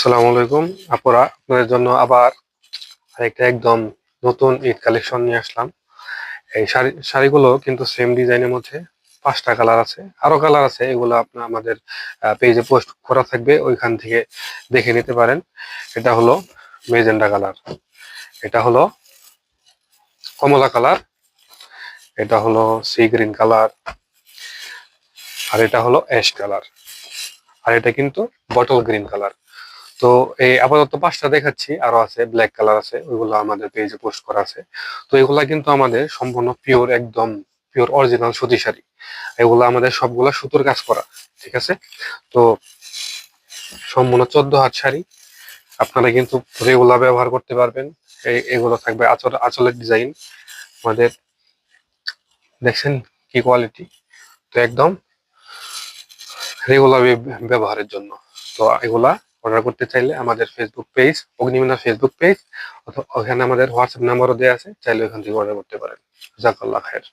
আসসালামু আলাইকুম আপুরা, আপনাদের জন্য আবার আরেকটা একদম নতুন ঈদ কালেকশন নিয়ে আসলাম। এই শাড়িগুলো কিন্তু সেম ডিজাইনের মধ্যে 5টা কালার আছে, আরো কালার আছে, এগুলো আপনার আমাদের পেজে পোস্ট করা থাকবে, ওইখান থেকে দেখে নিতে পারেন। এটা হলো মেজেন্ডা কালার, এটা হলো কমলা কালার, এটা হলো সি গ্রিন কালার, আর এটা হলো অ্যাশ কালার, আর এটা কিন্তু বটল গ্রিন কালার। তো এই আপাতত 5টা দেখাচ্ছি, আরো আছে, ব্ল্যাক কালার আছে, ওইগুলো আমাদের পেজে পোস্ট করা আছে। তো এগুলা কিন্তু আমাদের সম্পূর্ণ পিওর, একদম পিওর অরিজিনাল সুতি শাড়ি। এগুলো আমাদের সবগুলা সুতোর কাজ করা, ঠিক আছে? তো সম্পূর্ণ 14 হাত শাড়ি, আপনারা কিন্তু রেগুলার ব্যবহার করতে পারবেন। এগুলো থাকবে আঁচলের ডিজাইন আমাদের, দেখছেন কি কোয়ালিটি। তো একদম রেগুলার ব্যবহারের জন্য। তো এগুলা অর্ডার করতে চাইলে আমাদের ফেসবুক পেজ, অগ্নিমিনা ফেসবুক পেজ, ওখানে আমাদের হোয়াটসঅ্যাপ নাম্বারও দেওয়া আছে, চাইলে ওখান থেকে অর্ডার করতে পারেন। জাজাকাল্লাহ খায়ের।